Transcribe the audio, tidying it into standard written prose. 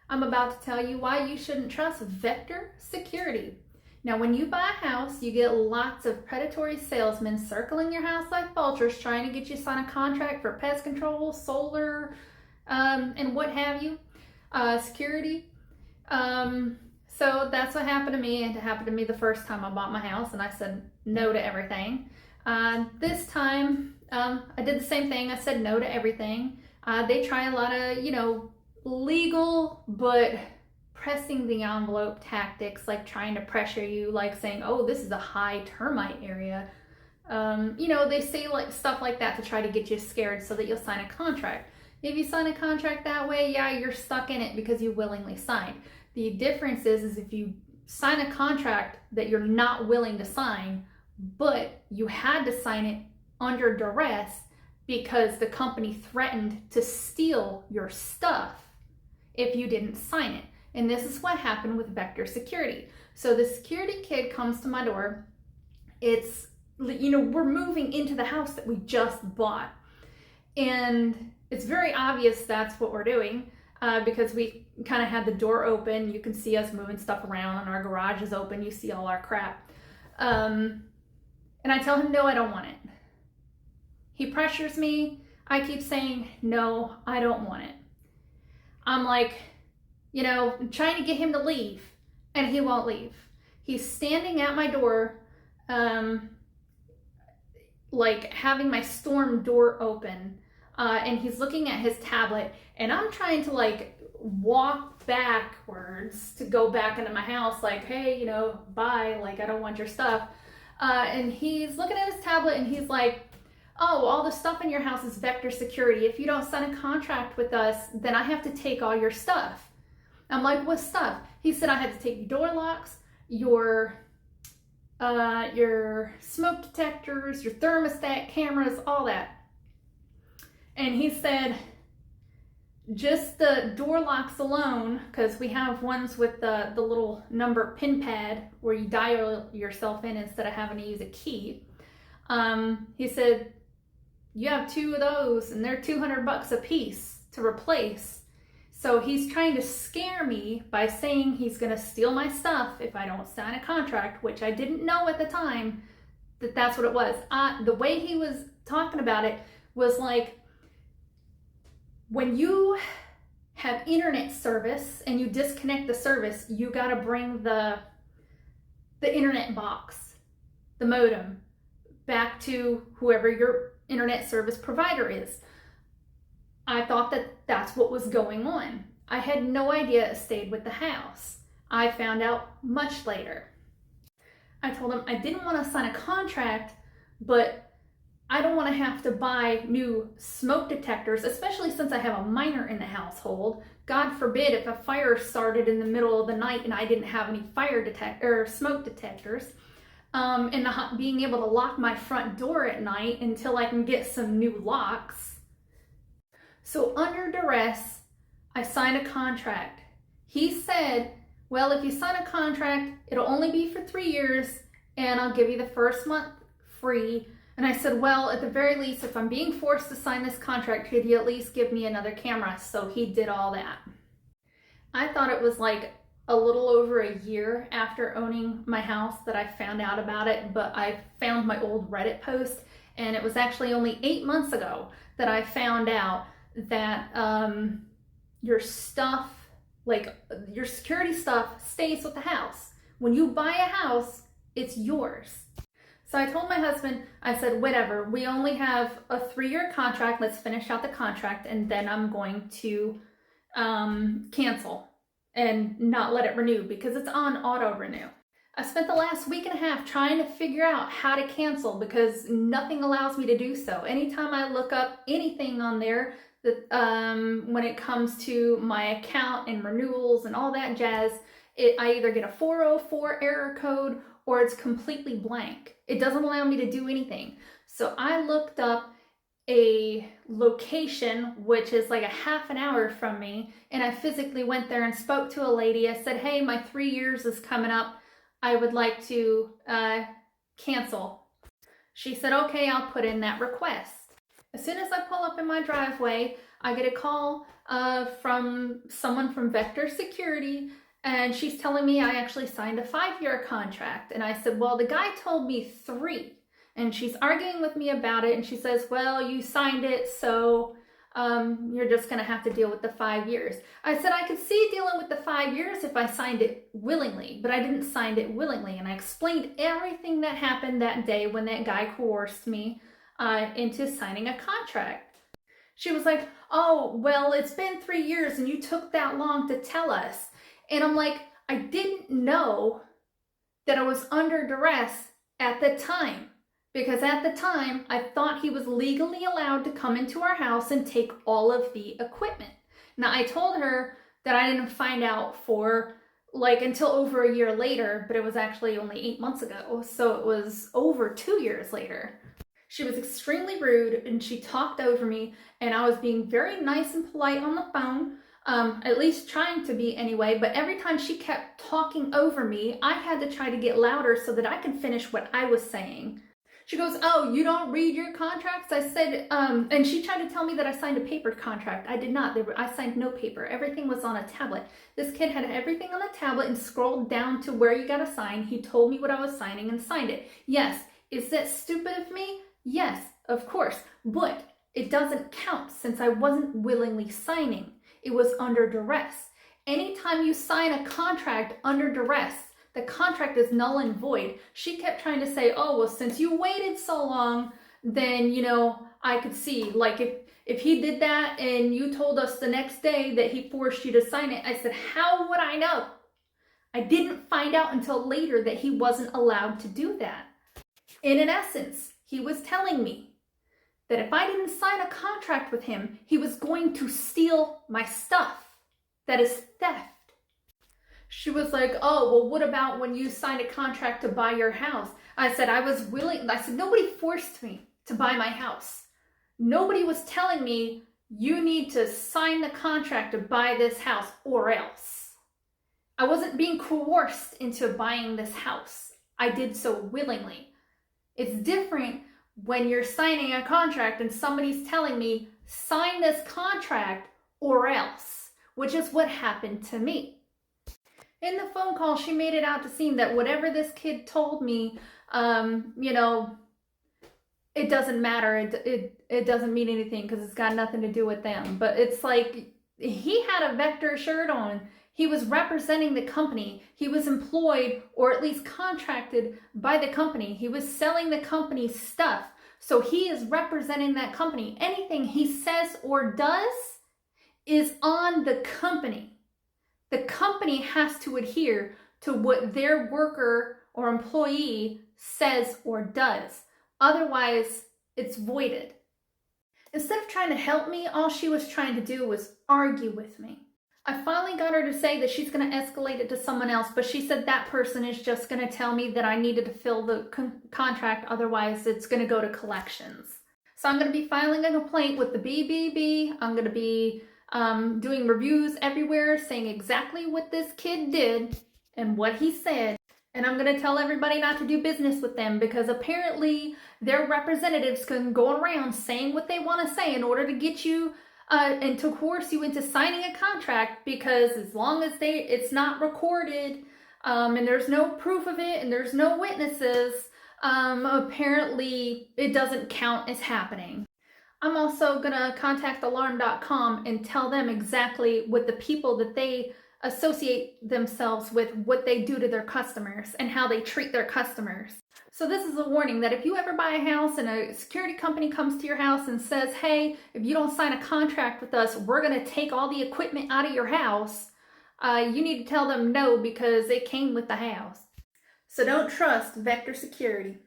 I'm about to tell you why you shouldn't trust Vector Security. Now, when you buy a house, you get lots of predatory salesmen circling your house like vultures trying to get you to sign a contract for pest control, solar, and what have you, security. So that's what happened to me, and it happened to me the first time I bought my house, and I said no to everything. This time, I did the same thing. I said no to everything. They try a lot of, legal but pressing the envelope tactics, like trying to pressure you, like saying, oh, this is a high termite area. They say like stuff like that to try to get you scared so that you'll sign a contract. If you sign a contract that way, yeah, you're stuck in it because you willingly signed. The difference is if you sign a contract that you're not willing to sign, but you had to sign it under duress because the company threatened to steal your stuff if you didn't sign it. And this is what happened with Vector Security. So the security kid comes to my door. It's, we're moving into the house that we just bought. And it's very obvious that's what we're doing because we kind of had the door open. You can see us moving stuff around, and our garage is open. You see all our crap. And I tell him, no, I don't want it. He pressures me. I keep saying, no, I don't want it. I'm like, trying to get him to leave, and he won't leave. He's standing at my door, like having my storm door open, and he's looking at his tablet, and I'm trying to walk backwards to go back into my house, like, hey, bye, I don't want your stuff. And he's looking at his tablet, and he's like, oh, all the stuff in your house is Vector Security. If you don't sign a contract with us, then I have to take all your stuff. I'm like, what stuff? He said I had to take your door locks, your smoke detectors, your thermostat, cameras, all that. And he said, just the door locks alone, because we have ones with the little number pin pad where you dial yourself in instead of having to use a key. He said, you have 2 of those and they're $200 a piece to replace. So he's trying to scare me by saying he's going to steal my stuff if I don't sign a contract, which I didn't know at the time that that's what it was. The way he was talking about it was like, when you have internet service and you disconnect the service, you got to bring the internet box, the modem, back to whoever your internet service provider is. I thought that that's what was going on. I had no idea it stayed with the house. I found out much later. I told him I didn't want to sign a contract, but I don't want to have to buy new smoke detectors, especially since I have a minor in the household. God forbid if a fire started in the middle of the night and I didn't have any smoke detectors. And being able to lock my front door at night until I can get some new locks. So under duress, I signed a contract. He said, well, if you sign a contract, it'll only be for 3 years and I'll give you the first month free. And I said, well, at the very least, if I'm being forced to sign this contract, could you at least give me another camera? So he did all that. I thought it was like a little over a year after owning my house that I found out about it, but I found my old Reddit post, and it was actually only 8 months ago that I found out that your stuff, like your security stuff, stays with the house. When you buy a house, it's yours. So I told my husband, I said, whatever, we only have a 3-year contract, let's finish out the contract, and then I'm going to cancel and not let it renew because it's on auto renew. I spent the last week and a half trying to figure out how to cancel because nothing allows me to do so. Anytime I look up anything on there that when it comes to my account and renewals and all that jazz, I either get a 404 error code or it's completely blank. It doesn't allow me to do anything. So I looked up a location which is like a half an hour from me, and I physically went there and spoke to a lady. I said, hey, my 3 years is coming up. I would like to cancel. She said, okay, I'll put in that request. As soon as I pull up in my driveway, I get a call from someone from Vectory Security, and she's telling me I actually signed a 5-year contract. And I said, well, the guy told me 3. And she's arguing with me about it, and she says, well, you signed it, so you're just going to have to deal with the 5 years. I said I could see dealing with the 5 years if I signed it willingly, but I didn't sign it willingly. And I explained everything that happened that day when that guy coerced me into signing a contract. She was like, oh, well, it's been 3 years and you took that long to tell us. And I'm like, I didn't know that I was under duress at the time. Because at the time, I thought he was legally allowed to come into our house and take all of the equipment. Now, I told her that I didn't find out for until over a year later, but it was actually only 8 months ago. So it was over 2 years later. She was extremely rude and she talked over me, and I was being very nice and polite on the phone, at least trying to be anyway. But every time she kept talking over me, I had to try to get louder so that I could finish what I was saying. She goes, oh, you don't read your contracts? I said, and she tried to tell me that I signed a paper contract. I did not. I signed no paper. Everything was on a tablet. This kid had everything on a tablet and scrolled down to where you got to sign. He told me what I was signing and signed it. Yes. Is that stupid of me? Yes, of course. But it doesn't count since I wasn't willingly signing. It was under duress. Anytime you sign a contract under duress, the contract is null and void. She kept trying to say, oh, well, since you waited so long, then, I could see, if he did that and you told us the next day that he forced you to sign it. I said, how would I know? I didn't find out until later that he wasn't allowed to do that. And in essence, he was telling me that if I didn't sign a contract with him, he was going to steal my stuff. That is theft. She was like, oh, well, what about when you signed a contract to buy your house? I said, I was willing. I said, nobody forced me to buy my house. Nobody was telling me you need to sign the contract to buy this house or else. I wasn't being coerced into buying this house. I did so willingly. It's different when you're signing a contract and somebody's telling me, sign this contract or else, which is what happened to me. In the phone call, she made it out to seem that whatever this kid told me, it doesn't matter. It doesn't mean anything because it's got nothing to do with them. But it's like he had a Vector shirt on. He was representing the company. He was employed or at least contracted by the company. He was selling the company's stuff. So he is representing that company. Anything he says or does is on the company. The company has to adhere to what their worker or employee says or does. Otherwise, it's voided. Instead of trying to help me, all she was trying to do was argue with me. I finally got her to say that she's going to escalate it to someone else, but she said that person is just going to tell me that I needed to fill the contract, otherwise it's going to go to collections. So I'm going to be filing a complaint with the BBB. I'm going to be doing reviews everywhere saying exactly what this kid did and what he said. And I'm going to tell everybody not to do business with them because apparently their representatives can go around saying what they want to say in order to get you and to coerce you into signing a contract, because as long as it's not recorded and there's no proof of it and there's no witnesses, apparently it doesn't count as happening. I'm also going to contact alarm.com and tell them exactly what the people that they associate themselves with, what they do to their customers and how they treat their customers. So this is a warning that if you ever buy a house and a security company comes to your house and says, hey, if you don't sign a contract with us, we're going to take all the equipment out of your house, you need to tell them no because it came with the house. So don't trust Vectory Security.